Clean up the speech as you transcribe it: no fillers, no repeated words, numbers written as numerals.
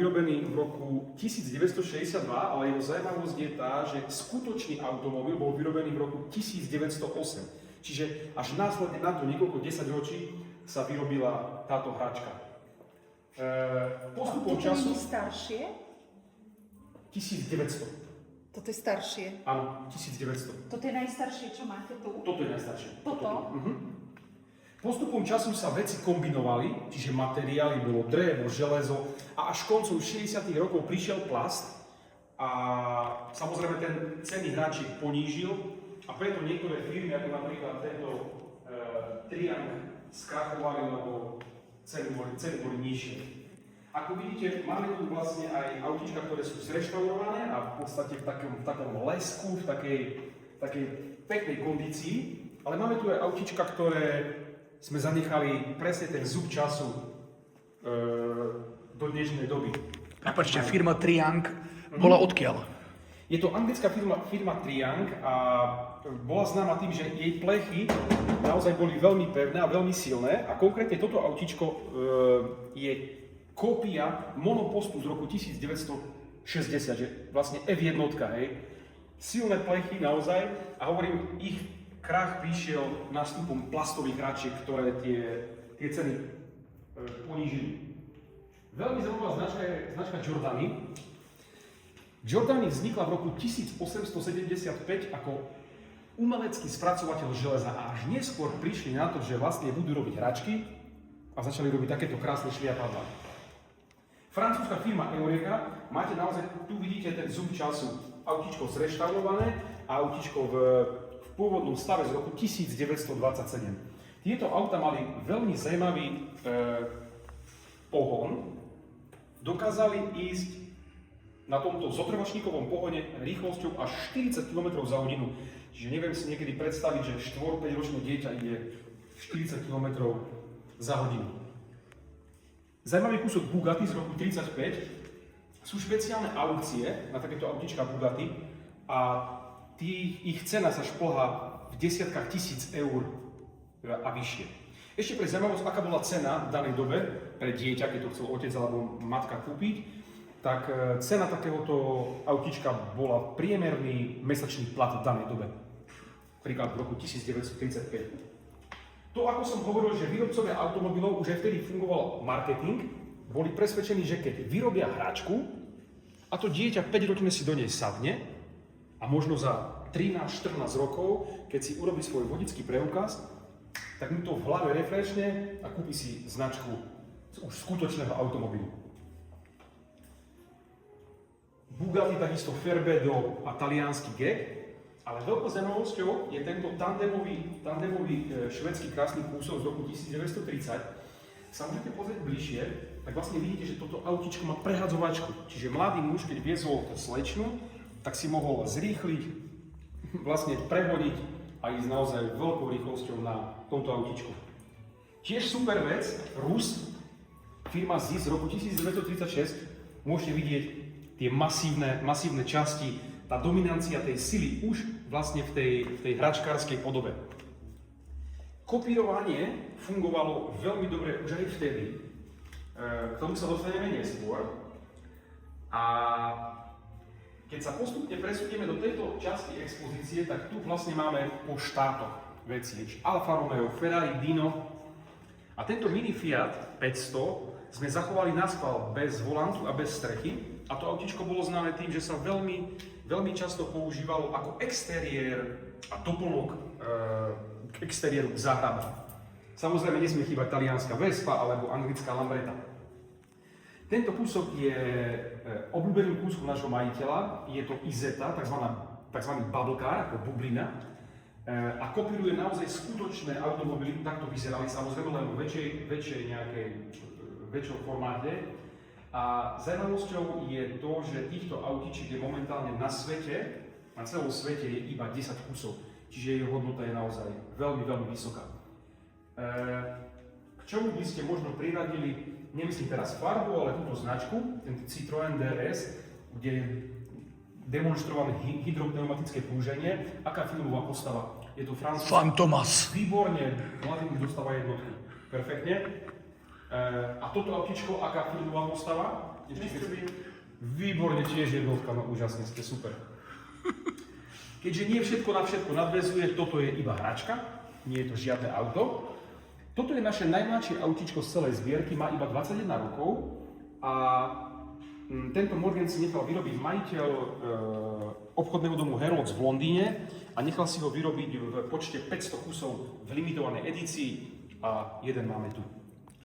vyrobený v roku 1962, ale jeho zaujímavosť je tá, že skutočný automobil bol vyrobený v roku 1908. Čiže až následne na to niekoľko desaťročí sa vyrobila táto hračka. Postupom času... Toto je staršie? 1900. Toto je staršie? Áno, 1900. Toto je najstaršie, čo máte tu? Toto je najstaršie. Toto? Postupom času sa veci kombinovali, čiže materiály bolo drevo, železo a až koncom 60. rokov prišiel plast a samozrejme ten cenný hráčik ponížil a preto niektoré firmy, ako napríklad tento Triang, skrachovali, lebo ceny boli nižšie. Ako vidíte, máme tu vlastne aj autíčka, ktoré sú zreštaurované a v podstate v takom lesku, v takej peknej kondícii, ale máme tu aj autíčka, ktoré sme zanechali presne ten zub času do dnešnej doby. Prepačte, firma Triang bola odkiaľ? Je to anglická firma Triang a bola známa tým, že jej plechy naozaj boli veľmi pevné a veľmi silné a konkrétne toto autíčko je kópia monopostu z roku 1960, že vlastne F1, hej. Silné plechy naozaj a hovorím, ich krach prišiel nástupom plastových hračiek, ktoré tie ceny ponížili. Veľmi zaujímavá značka je značka Giordani. Giordani vznikla v roku 1875 ako umelecký spracovateľ železa a až neskôr prišli na to, že vlastne budú robiť hračky a začali robiť takéto krásne šliapadlá. Francúzska firma Eureka, máte naozaj, tu vidíte ten zub času, autíčko zreštaurované a autíčko v pôvodnom stave z roku 1927. Tieto auta mali veľmi zaujímavý pohon, dokázali ísť na tomto zotrvačníkovom pohone rýchlosťou až 40 km za hodinu. Čiže neviem si niekedy predstaviť, že 4-5 ročné dieťa ide 40 km za hodinu. Zajímavý kúsok Bugatti z roku 1935. Sú špeciálne aukcie na takéto autíčka Bugatti a ich cena sa šplhá v desiatkách tisíc eur a vyššie. Ešte pre zaujímavosť, aká bola cena v danej dobe pre dieťa, keď to chcel otec alebo matka kúpiť, tak cena takéhoto autíčka bola priemerný mesačný plat v danej dobe. Príklad v roku 1935. To, ako som hovoril, že výrobcovia automobilov už aj vtedy fungoval marketing, boli presvedčení, že keď vyrobia hračku a to dieťa 5-ročné si do nej sadne a možno za 13-14 rokov, keď si urobí svoj vodický preukaz, tak mu to v hlave refrešne a kúpi si značku už skutočného automobilu. Bugatti, takisto Ferbedo a taliansky GEC. Ale veľkou zaujímavosťou je tento tandemový švédsky krásny kúsok z roku 1930. Sa môžete pozrieť bližšie, tak vlastne vidíte, že toto autíčko má prehadzovačku. Čiže mladý muž, keď viezol slečnu, tak si mohol zrýchliť, vlastne prehodiť a ísť naozaj veľkou rýchlosťou na tomto autíčku. Tiež super vec, Rus, firma ZIS z roku 1936, môžete vidieť tie masívne časti, tá dominancia tej sily už vlastne v tej hračkárskej podobe. Kopírovanie fungovalo veľmi dobre už aj vtedy. K tomu sa dostaneme neskôr. A keď sa postupne presunieme do tejto časti expozície, tak tu vlastne máme po štátoch veci. Alfa Romeo, Ferrari, Dino. A tento mini Fiat 500 sme zachovali naschvál bez volantu a bez strechy. A to autíčko bolo známe tým, že sa veľmi často používalo ako exteriér a doplnok k exteriéru k záhradám. Samozrejme nesmie chýbať talianska Vespa alebo anglická Lambretta. Tento kúsok je obľúbeným kúskom nášho majiteľa, je to Izeta, tzv. bubble car, ako bublina, a kopíruje naozaj skutočné automobily, takto vyzerali, samozrejme len vo väčšom formáte. A zaujímavosťou je to, že týchto autíčiek je momentálne na svete, na celom svete je iba 10 kusov, čiže jeho hodnota je naozaj veľmi, veľmi vysoká. K čomu by ste možno priradili, nemyslím teraz farbu, ale túto značku, tento Citroën DS, kde je demonstrované hydropneumatické prúženie. Aká filmová postava? Je to Franz Fantomas. Výborne, mladý už dostáva jednotku. Perfektne. A toto autíčko, aká filmová postava? Výborne, tiež jednotka, no úžasne, ste super. Keďže nie všetko na všetko nadväzuje, toto je iba hračka, nie je to žiadne auto. Toto je naše najmladšie autíčko z celej zbierky, má iba 21 rokov a tento Morgan si nechal vyrobiť majiteľ obchodného domu Harrods v Londýne a nechal si ho vyrobiť v počte 500 kusov v limitovanej edícii a jeden máme tu.